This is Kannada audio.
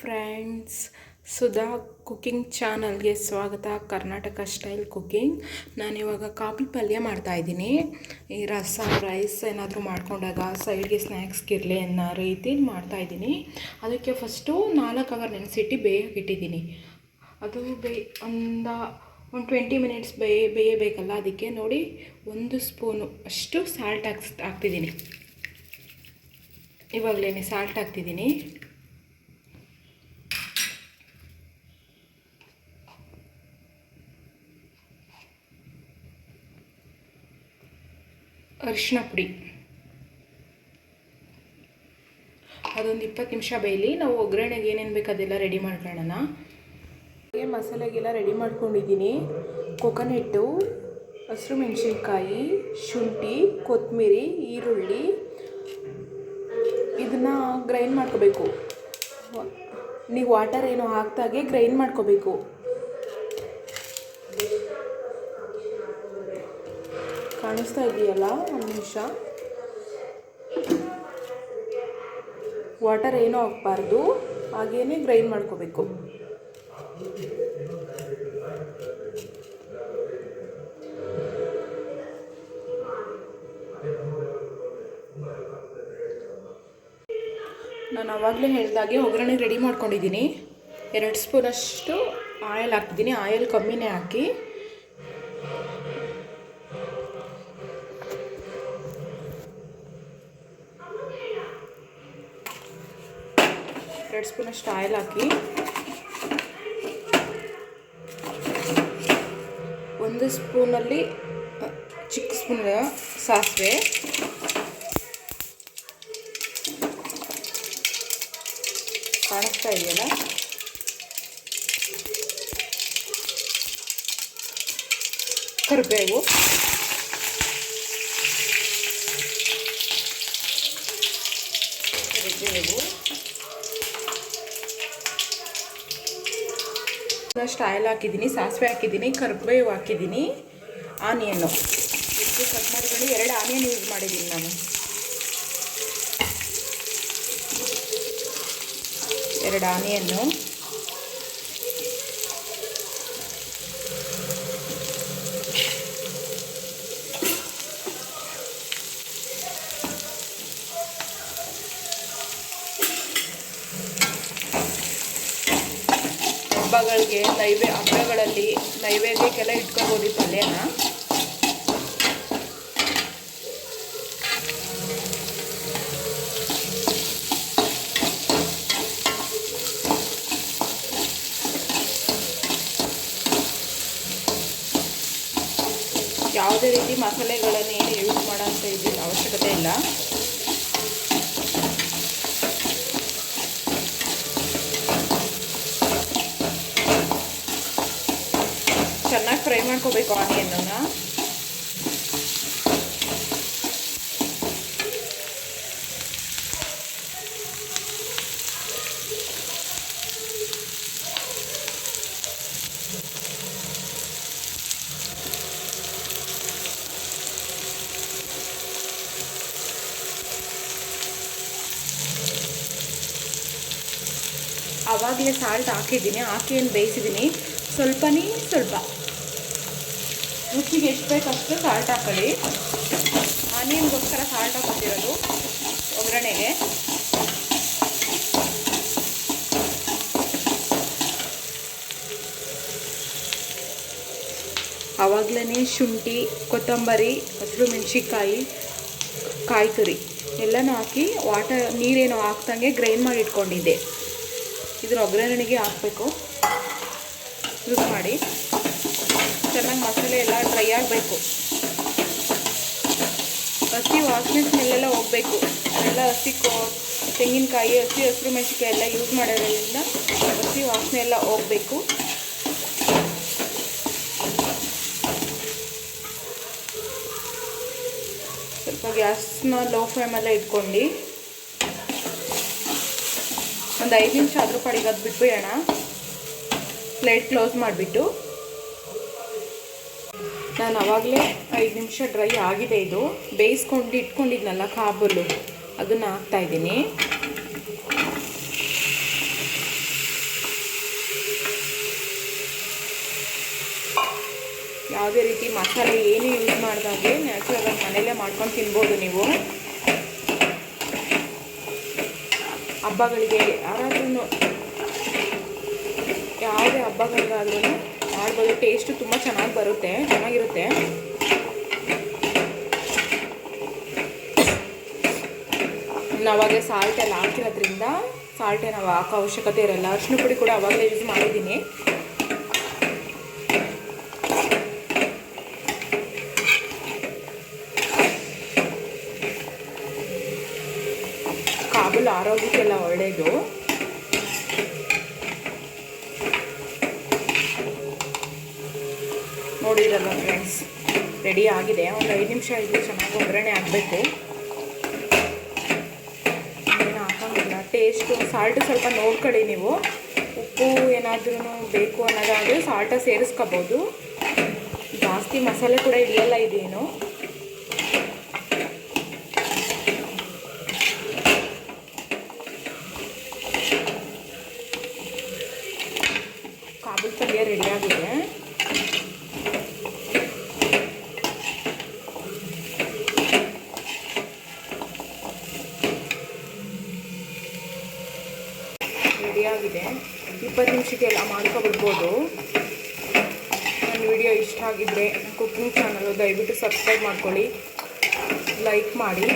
ಫ್ರೆಂಡ್ಸ್, ಸುಧಾ ಕುಕಿಂಗ್ ಚಾನಲ್ಗೆ ಸ್ವಾಗತ. Karnataka style cooking. ನಾನಿವಾಗ ಕಾಫಿ ಪಲ್ಯ ಮಾಡ್ತಾಯಿದ್ದೀನಿ. ಈ ರಸ ರೈಸ್ ಏನಾದರೂ ಮಾಡ್ಕೊಂಡಾಗ ಸೈಡ್ಗೆ ಸ್ನ್ಯಾಕ್ಸ್ಗೆ ಇರಲಿ ಅನ್ನೋ ರೀತಿ ಮಾಡ್ತಾಯಿದ್ದೀನಿ. ಅದಕ್ಕೆ ಫಸ್ಟು 4 ಅವರ್ ನೆನೆಸಿಟ್ಟು ಬೇಯಕ್ಕೆ ಅದು ಒಂದು 20 ಮಿನಿಟ್ಸ್ ಬೇಯಬೇಕಲ್ಲ. ಅದಕ್ಕೆ ನೋಡಿ 1 ಸ್ಪೂನು ಅಷ್ಟು ಸಾಲ್ಟ್ ಹಾಕ್ತಿದ್ದೀನಿ. ಇವಾಗಲೇ ಸಾಲ್ಟ್ ಹಾಕ್ತಿದ್ದೀನಿ. ಅರಿಶಿನ ಪುಡಿ ಅದೊಂದು 20 ನಿಮಿಷ ಬೇಯಲಿ. ನಾವು ಒಗ್ಗರಣೆಗೆ ಏನೇನು ಬೇಕು ಅದೆಲ್ಲ ರೆಡಿ ಮಾಡ್ಕೊಳ್ಳೋಣ. ಮಸಾಲೆಗೆಲ್ಲ ರೆಡಿ ಮಾಡ್ಕೊಂಡಿದ್ದೀನಿ. ಕೊಕೊನೆಟ್ಟು, ಹಸಿರು ಮೆಣಸಿನ್ಕಾಯಿ, ಶುಂಠಿ, ಕೊತ್ತಂಬರಿ, ಈರುಳ್ಳಿ ಇದನ್ನು ಗ್ರೈಂಡ್ ಮಾಡ್ಕೋಬೇಕು. ನೀವು ವಾಟರ್ ಏನೋ ಹಾಕ್ದಾಗೆ ಗ್ರೈಂಡ್ ಮಾಡ್ಕೋಬೇಕು. ಕಾಣಿಸ್ತಾ ಇದೆಯಲ್ಲ, ಒಂದು ನಿಮಿಷ. ವಾಟರ್ ಏನೂ ಹಾಕಬಾರ್ದು, ಹಾಗೇನೆ ಗ್ರೈಂಡ್ ಮಾಡ್ಕೋಬೇಕು. ನಾನು ಆವಾಗಲೇ ಹೇಳಿದಾಗೆ ಒಗ್ಗರಣೆ ರೆಡಿ ಮಾಡ್ಕೊಂಡಿದ್ದೀನಿ. 2 ಸ್ಪೂನಷ್ಟು ಆಯಿಲ್ ಹಾಕ್ತಿದ್ದೀನಿ. ಆಯಿಲ್ ಕಮ್ಮಿನೇ ಹಾಕಿ. ಸ್ಪೂನಷ್ಟು ಆಯಿಲ್ ಹಾಕಿ 1 ಸ್ಪೂನಲ್ಲಿ ಚಿಕ್ಕ ಸ್ಪೂನ್ ಸಾಸಿವೆ, ಕಾಣಿಸ್ತಾ ಇದೆಯಲ್ಲ, ಕರಿಬೇವು, ಅಷ್ಟು ಆಯಿಲ್ ಹಾಕಿದ್ದೀನಿ, ಸಾಸಿವೆ ಹಾಕಿದ್ದೀನಿ, ಕರಿಬೇವು ಹಾಕಿದ್ದೀನಿ, ಆನಿಯನ್ನು ಕಟ್ ಮಾಡಿಕೊಂಡು 2 ಆನಿಯನ್ ಯೂಸ್ ಮಾಡಿದ್ದೀನಿ ನಾನು. 2 ಆನಿಯನ್ನು ಹಬ್ಬಗಳಿಗೆ ಹಬ್ಬಗಳಲ್ಲಿ ನೈವೇದ್ಯಕ್ಕೆಲ್ಲ ಇಟ್ಕೋಬೋದು ಈ ಪಲ್ಯನ. ಯಾವುದೇ ರೀತಿ ಮಸಾಲೆಗಳನ್ನು ಏನು ಯೂಸ್ ಮಾಡೋಂಥ ಇದ್ದಿಲ್ಲ, ಅವಶ್ಯಕತೆ ಇಲ್ಲ. ಚೆನ್ನಾಗಿ ಫ್ರೈ ಮಾಡ್ಕೋಬೇಕು ಆನಿಯನ್ನನ್ನು. ಆವಾಗಲೇ ಸಾಲ್ಟ್ ಹಾಕಿದ್ದೀನಿ, ಹಾಕಿ ಏನು ಬೇಯಿಸಿದ್ದೀನಿ. ಸ್ವಲ್ಪ ರುಚಿಗೆ ಎಷ್ಟು ಬೇಕಷ್ಟು ಸಾಲ್ಟ್ ಹಾಕೊಳ್ಳಿ. ಆನಿಯನ್ಗೋಸ್ಕರ ಸಾಲ್ಟ್ ಹಾಕೋತಿರೋದು ಒಗ್ಗರಣೆಗೆ. ಆವಾಗಲೇ ಶುಂಠಿ, ಕೊತ್ತಂಬರಿ, ಹಸಿರು ಮೆಣಸಿನ್ಕಾಯಿ, ಕಾಯಿ ತುರಿ ಎಲ್ಲನೂ ಹಾಕಿ ನೀರೇನೋ ಹಾಕ್ದಂಗೆ ಗ್ರೈಂಡ್ ಮಾಡಿ ಇಟ್ಕೊಂಡಿದ್ದೆ. ಇದರ ಒಗ್ಗರಣೆಗೆ ಹಾಕಬೇಕು. ಯೂಸ್ ಮಾಡಿ ಚೆನ್ನಾಗಿ ಮಸಾಲೆ ಎಲ್ಲ ಡ್ರೈ ಆಗಬೇಕು. ಹಸಿ ವಾಸನೆ ಸ್ಮೆಲ್ಲೆಲ್ಲ ಹೋಗಬೇಕು. ಎಲ್ಲ ತೆಂಗಿನಕಾಯಿ, ಹಸಿರು ಮೆಣಸಿನ್ಕಾಯಿ ಎಲ್ಲ ಯೂಸ್ ಮಾಡೋದ್ರಿಂದ ಹಸಿ ವಾಸನೆ ಎಲ್ಲ ಹೋಗಬೇಕು. ಸ್ವಲ್ಪ ಗ್ಯಾಸ್ನ ಲೋ ಫ್ಲೇಮಲ್ಲೇ ಇಟ್ಕೊಂಡು ಒಂದು 5 ನಿಮಿಷ ಆದರೂ ಕಡೆಗೆ ಅದು ಬಿಟ್ಬಿಡೋಣ. ಪ್ಲೇಟ್ ಕ್ಲೋಸ್ ಮಾಡಿಬಿಟ್ಟು ನಾನು ಆವಾಗಲೇ 5 ನಿಮಿಷ ಡ್ರೈ ಆಗಿದೆ. ಇದು ಬೇಯಿಸ್ಕೊಂಡು ಇಟ್ಕೊಂಡಿದ್ನಲ್ಲ ಕಾಬೂಲು, ಅದನ್ನು ಹಾಕ್ತಾಯಿದ್ದೀನಿ. ಯಾವುದೇ ರೀತಿ ಮಸಾಲೆ ಏನು ಯೂಸ್ ಮಾಡಿದಾಗೆ ನ್ಯಾಚುರಲ್ ಆಗಿ ಮನೆಯಲ್ಲೇ ಮಾಡ್ಕೊಂಡು ತಿನ್ಬೋದು ನೀವು. ಹಬ್ಬಗಳಿಗೆ ಯಾರಾದ್ರೂ ಯಾವುದೇ ಹಬ್ಬಗಳಿಗಾದ್ರೂ ಮಾಡ್ಬೋದು. ಟೇಸ್ಟು ತುಂಬ ಚೆನ್ನಾಗಿರುತ್ತೆ. ನಾವಾಗೆ ಸಾಲ್ಟ್ ಎಲ್ಲ ಹಾಕಿರೋದ್ರಿಂದ ಸಾಲ್ಟೇ ನಾವು ಹಾಕೋ ಅವಶ್ಯಕತೆ ಇರಲ್ಲ. ಅರಿಶಿನ ಪುಡಿ ಕೂಡ ಆವಾಗಲೇ ಯೂಸ್ ಮಾಡಿದ್ದೀನಿ. ಕಾಬೂಲ್ ಆರೋಗ್ಯಕ್ಕೆಲ್ಲ ಒಳ್ಳೆಯದು. ನೋಡಿರಲ್ಲ ಫ್ರೆಂಡ್ಸ್, ರೆಡಿ ಆಗಿದೆ. ಒಂದು 5 ನಿಮಿಷ ಇದು ಚೆನ್ನಾಗಿ ಒಗ್ಗರಣೆ ಆಗಬೇಕು. ಏನು ಹಾಕೋಂಗಿಲ್ಲ. ಟೇಸ್ಟು ಸಾಲ್ಟು ಸ್ವಲ್ಪ ನೋಡ್ಕೊಳ್ಳಿ ನೀವು. ಉಪ್ಪು ಏನಾದ್ರೂ ಬೇಕು ಅನ್ನೋದಾದರೆ ಸಾಲ್ಟ ಸೇರಿಸ್ಕೋಬೋದು. ಜಾಸ್ತಿ ಮಸಾಲೆ ಕೂಡ ಹಿಡಿಯಲ್ಲ ಇದೇನು. ಕಾಬೂಲ್ ಪಲ್ಯ ರೆಡಿಯಾಗಿದೆ. ರೆಡಿಯಾಗಿದೆ. 20 ನಿಮಿಷಕ್ಕೆಲ್ಲ ಮಾಡ್ಕೊಬಿಡ್ಬೋದು. ನನ್ನ ವಿಡಿಯೋ ಇಷ್ಟ ಆಗಿದ್ದರೆ ಕುಕಿಂಗ್ ಚಾನಲು ದಯವಿಟ್ಟು ಸಬ್ಸ್ಕ್ರೈಬ್ ಮಾಡ್ಕೊಳ್ಳಿ, ಲೈಕ್ ಮಾಡಿ.